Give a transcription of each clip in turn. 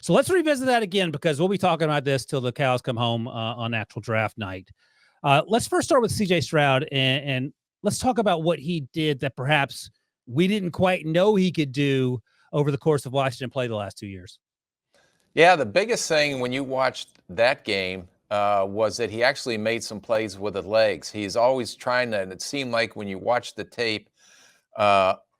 So let's revisit that again, because we'll be talking about this till the cows come home on actual draft night. Let's first start with CJ Stroud, and let's talk about what he did that perhaps we didn't quite know he could do over the course of watching him play the last 2 years. Yeah, the biggest thing when you watched that game was that he actually made some plays with his legs. He's always trying to, and it seemed like when you watch the tape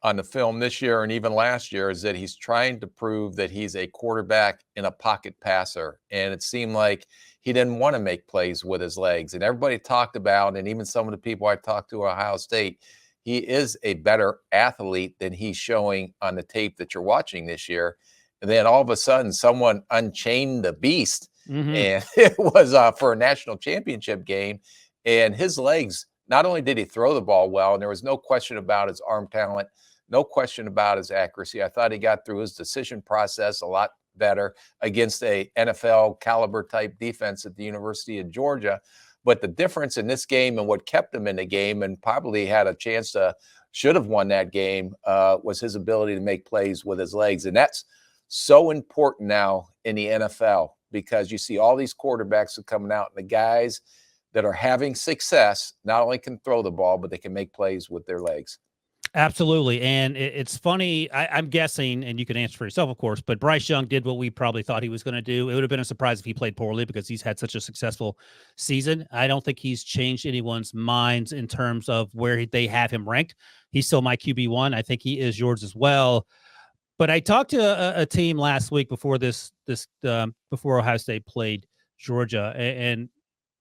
on the film this year and even last year, is that he's trying to prove that he's a quarterback and a pocket passer. And it seemed like he didn't want to make plays with his legs. And everybody talked about, and even some of the people I talked to at Ohio State, he is a better athlete than he's showing on the tape that you're watching this year. And then all of a sudden, someone unchained the beast, and it was for a national championship game. And his legs, not only did he throw the ball well, and there was no question about his arm talent, no question about his accuracy. I thought he got through his decision process a lot better against a NFL caliber type defense at the University of Georgia. But the difference in this game and what kept him in the game and probably had a chance to should have won that game was his ability to make plays with his legs. And that's so important now in the NFL, because you see all these quarterbacks are coming out, and the guys that are having success not only can throw the ball, but they can make plays with their legs. Absolutely. And it's funny, I'm guessing, and you can answer for yourself, of course, but Bryce Young did what we probably thought he was going to do. It would have been a surprise if he played poorly, because he's had such a successful season. I don't think he's changed anyone's minds in terms of where they have him ranked. He's still my QB1. I think he is yours as well. But I talked to a team last week before before Ohio State played Georgia, and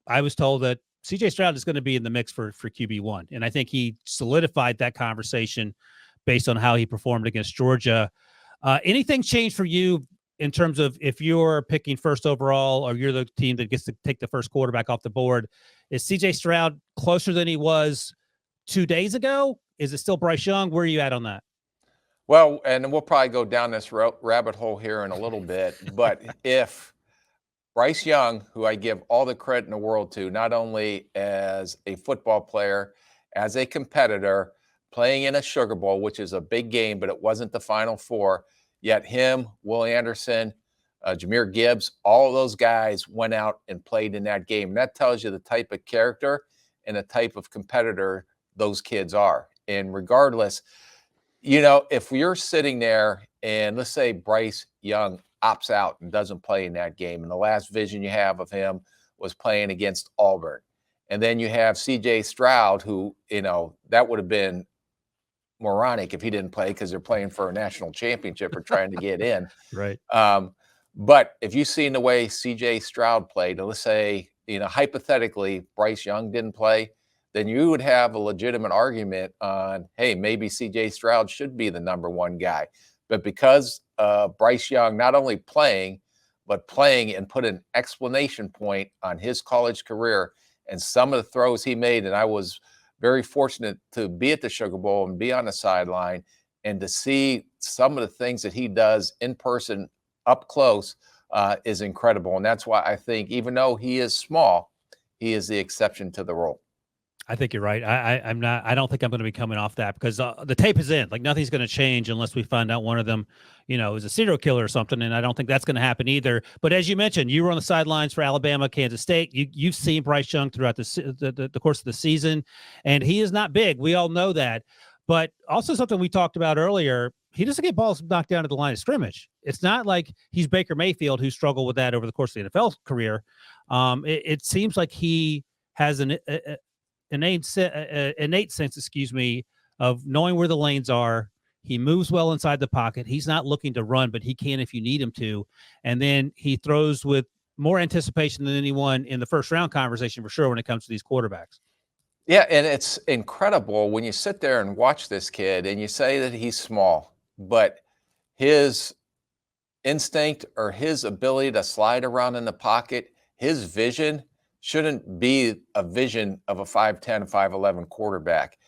I was told that CJ Stroud is going to be in the mix for QB1. And I think he solidified that conversation based on how he performed against Georgia. Anything changed for you in terms of if you're picking first overall, or you're the team that gets to take the first quarterback off the board? Is CJ Stroud closer than he was 2 days ago? Is it still Bryce Young? Where are you at on that? Well, and we'll probably go down this rabbit hole here in a little bit, but if Bryce Young, who I give all the credit in the world to, not only as a football player, as a competitor, playing in a Sugar Bowl, which is a big game, but it wasn't the Final Four, yet him, Will Anderson, Jahmyr Gibbs, all of those guys went out and played in that game. And that tells you the type of character and the type of competitor those kids are. And regardless, you know, if you're sitting there and let's say Bryce Young opts out and doesn't play in that game, and the last vision you have of him was playing against Auburn, and then you have CJ Stroud, who, you know, that would have been moronic if he didn't play, because they're playing for a national championship or trying to get in. Right. But if you've seen the way CJ Stroud played, and let's say, you know, hypothetically, Bryce Young didn't play, then you would have a legitimate argument on, hey, maybe CJ Stroud should be the number one guy. But because Bryce Young not only playing, but playing and put an exclamation point on his college career and some of the throws he made, and I was very fortunate to be at the Sugar Bowl and be on the sideline and to see some of the things that he does in person up close is incredible. And that's why I think, even though he is small, he is the exception to the rule. I think you're right. I'm not. I don't think I'm going to be coming off that, because the tape is in. Like, nothing's going to change unless we find out one of them, you know, is a serial killer or something. And I don't think that's going to happen either. But as you mentioned, you were on the sidelines for Alabama, Kansas State. You've seen Bryce Young throughout the course of the season, and he is not big. We all know that. But also something we talked about earlier, he doesn't get balls knocked down at the line of scrimmage. It's not like he's Baker Mayfield, who struggled with that over the course of the NFL career. It seems like he has an innate sense, of knowing where the lanes are. He moves well inside the pocket. He's not looking to run, but he can if you need him to. And then he throws with more anticipation than anyone in the first round conversation, for sure, when it comes to these quarterbacks. Yeah, and it's incredible when you sit there and watch this kid and you say that he's small, but his instinct or his ability to slide around in the pocket, his vision shouldn't be a vision of a 5'10", 5'11" quarterback.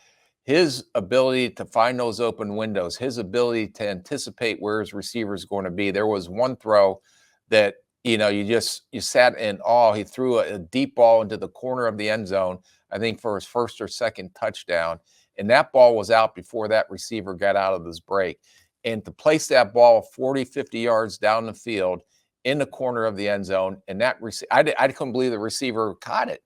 His ability to find those open windows, his ability to anticipate where his receiver is going to be. There was one throw that, you know, you sat in awe. He threw a deep ball into the corner of the end zone, I think for his first or second touchdown. And that ball was out before that receiver got out of his break. And to place that ball 40, 50 yards down the field in the corner of the end zone, and I couldn't believe the receiver caught it,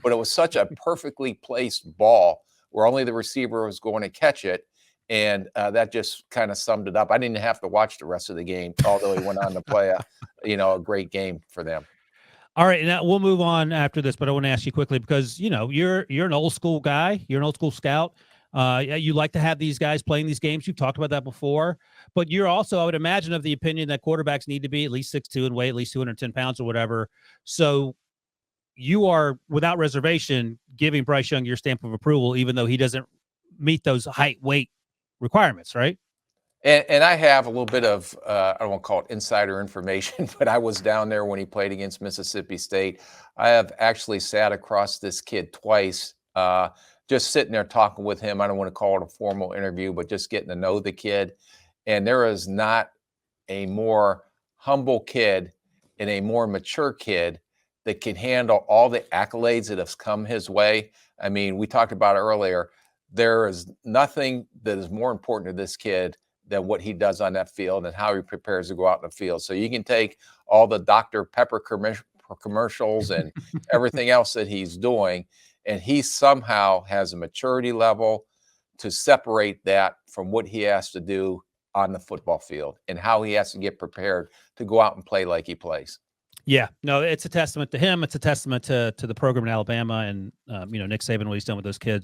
but it was such a perfectly placed ball where only the receiver was going to catch it, and that just kind of summed it up. I didn't have to watch the rest of the game, although he went on to play a great game for them. All right, now we'll move on after this, but I want to ask you quickly because you're an old school guy, you're an old school scout. You like to have these guys playing these games. You've talked about that before, but you're also, I would imagine, of the opinion that quarterbacks need to be at least 6'2" and weigh at least 210 pounds or whatever. So you are, without reservation, giving Bryce Young your stamp of approval, even though he doesn't meet those height weight requirements, right? And I have a little bit of, I don't want to call it insider information, but I was down there when he played against Mississippi State. I have actually sat across this kid twice, just sitting there talking with him. I don't want to call it a formal interview, but just getting to know the kid. And there is not a more humble kid and a more mature kid that can handle all the accolades that have come his way. I mean, we talked about it earlier. There is nothing that is more important to this kid than what he does on that field and how he prepares to go out in the field. So you can take all the Dr. Pepper commercials and everything else that he's doing, and he somehow has a maturity level to separate that from what he has to do on the football field and how he has to get prepared to go out and play like he plays. Yeah, no, it's a testament to him. It's a testament to the program in Alabama and Nick Saban, what he's done with those kids.